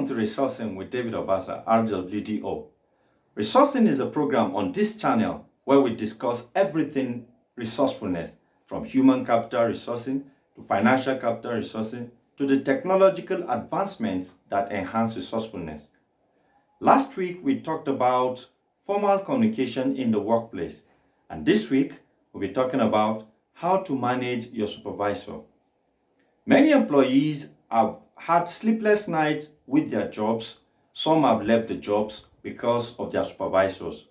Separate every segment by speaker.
Speaker 1: to Resourcing with David Obasa, RWDO. Resourcing is a program on this channel where we discuss everything resourcefulness, from human capital resourcing to financial capital resourcing to the technological advancements that enhance resourcefulness. Last week, we talked about formal communication in the workplace, and this week, we'll be talking about how to manage your supervisor. Many employees have had sleepless nights with their jobs. Some have left the jobs because of their supervisors.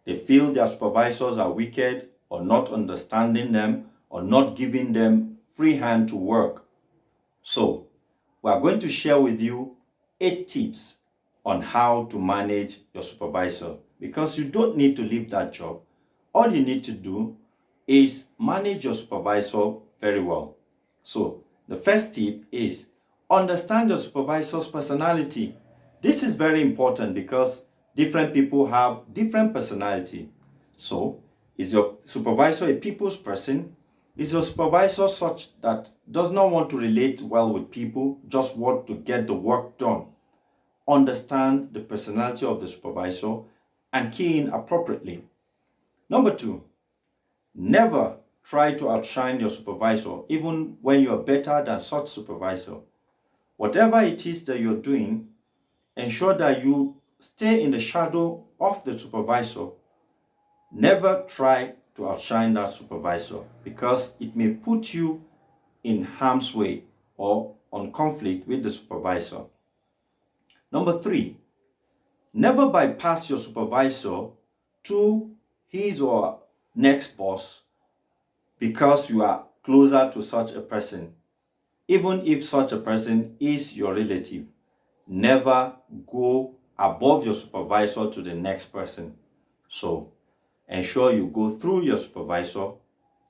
Speaker 1: They feel their supervisors are wicked or not understanding them or not giving them free hand to work. So, we are going to share with you 8 tips on how to manage your supervisor, because you don't need to leave that job. All you need to do is manage your supervisor very well. So, the first tip is understand your supervisor's personality. This is very important because different people have different personality. So, is your supervisor a people's person? Is your supervisor such that does not want to relate well with people, just want to get the work done? Understand the personality of the supervisor and key in appropriately. Number 2, never try to outshine your supervisor, even when you are better than such supervisor. Whatever it is that you're doing, ensure that you stay in the shadow of the supervisor. Never try to outshine that supervisor, because it may put you in harm's way or on conflict with the supervisor. Number 3, never bypass your supervisor to his or next boss because you are closer to such a person. Even if such a person is your relative, never go above your supervisor to the next person. So, ensure you go through your supervisor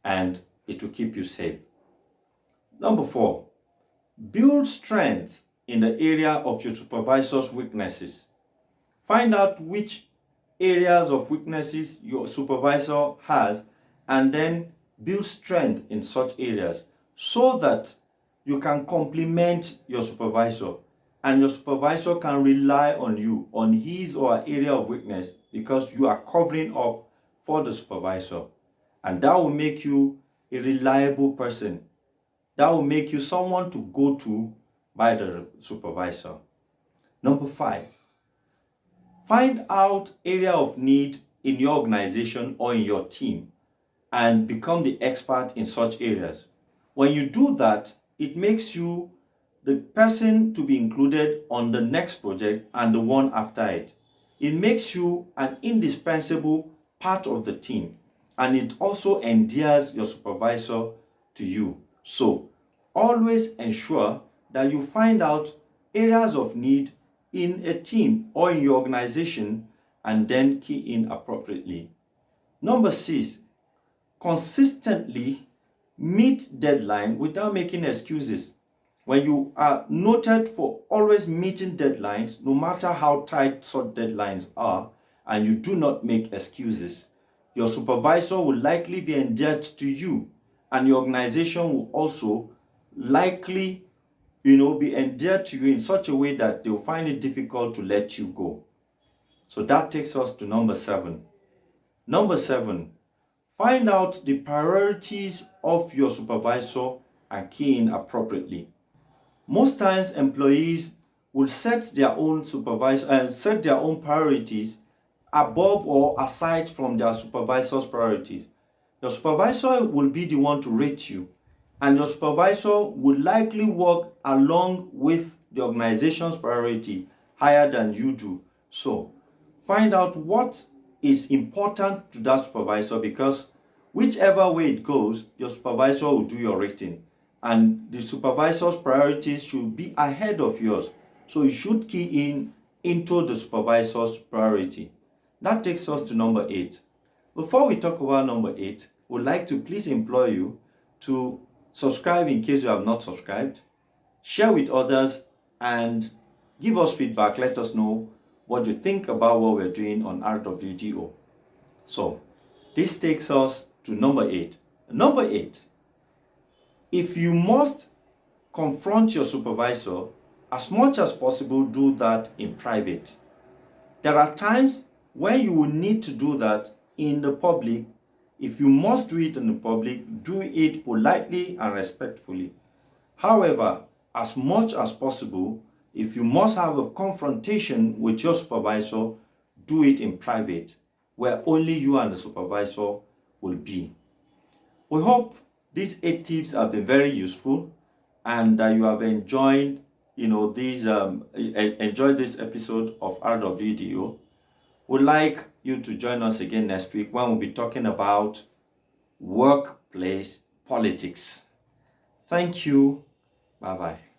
Speaker 1: and it will keep you safe. Number 4, build strength in the area of your supervisor's weaknesses. Find out which areas of weaknesses your supervisor has and then build strength in such areas so that you can complement your supervisor and your supervisor can rely on you on his or her area of weakness, because you are covering up for the supervisor, and that will make you a reliable person. That will make you someone to go to by the supervisor. Number 5, find out area of need in your organization or in your team and become the expert in such areas. When you do that, it makes you the person to be included on the next project and the one after it. It makes you an indispensable part of the team, and it also endears your supervisor to you. So, always ensure that you find out areas of need in a team or in your organization and then key in appropriately. Number 6, consistently meet deadline without making excuses. When you are noted for always meeting deadlines, no matter how tight such deadlines are, and you do not make excuses, your supervisor will likely be endeared to you, and your organization will also likely be endeared to you in such a way that they'll find it difficult to let you go. So that takes us to number 7. Number 7, find out the priorities of your supervisor and key in appropriately. Most times employees will set their own set their own priorities above or aside from their supervisor's priorities. Your supervisor will be the one to rate you, and your supervisor would likely work along with the organization's priority higher than you do. So, find out what is important to that supervisor, because whichever way it goes, your supervisor will do your rating, and the supervisor's priorities should be ahead of yours. So you should key in into the supervisor's priority. That takes us to number 8. Before we talk about number 8, we'd like to please implore you to subscribe in case you have not subscribed, share with others, and give us feedback. Let us know what you think about what we're doing on RWDO. So, this takes us to number 8. Number 8, if you must confront your supervisor, as much as possible, do that in private. There are times when you will need to do that in the public. If you must do it in the public, do it politely and respectfully. However, as much as possible, if you must have a confrontation with your supervisor, do it in private, where only you and the supervisor will be. We hope these 8 tips have been very useful and that you have enjoyed enjoyed this episode of RWDO. We'd like you to join us again next week when we'll be talking about workplace politics. Thank you. Bye-bye.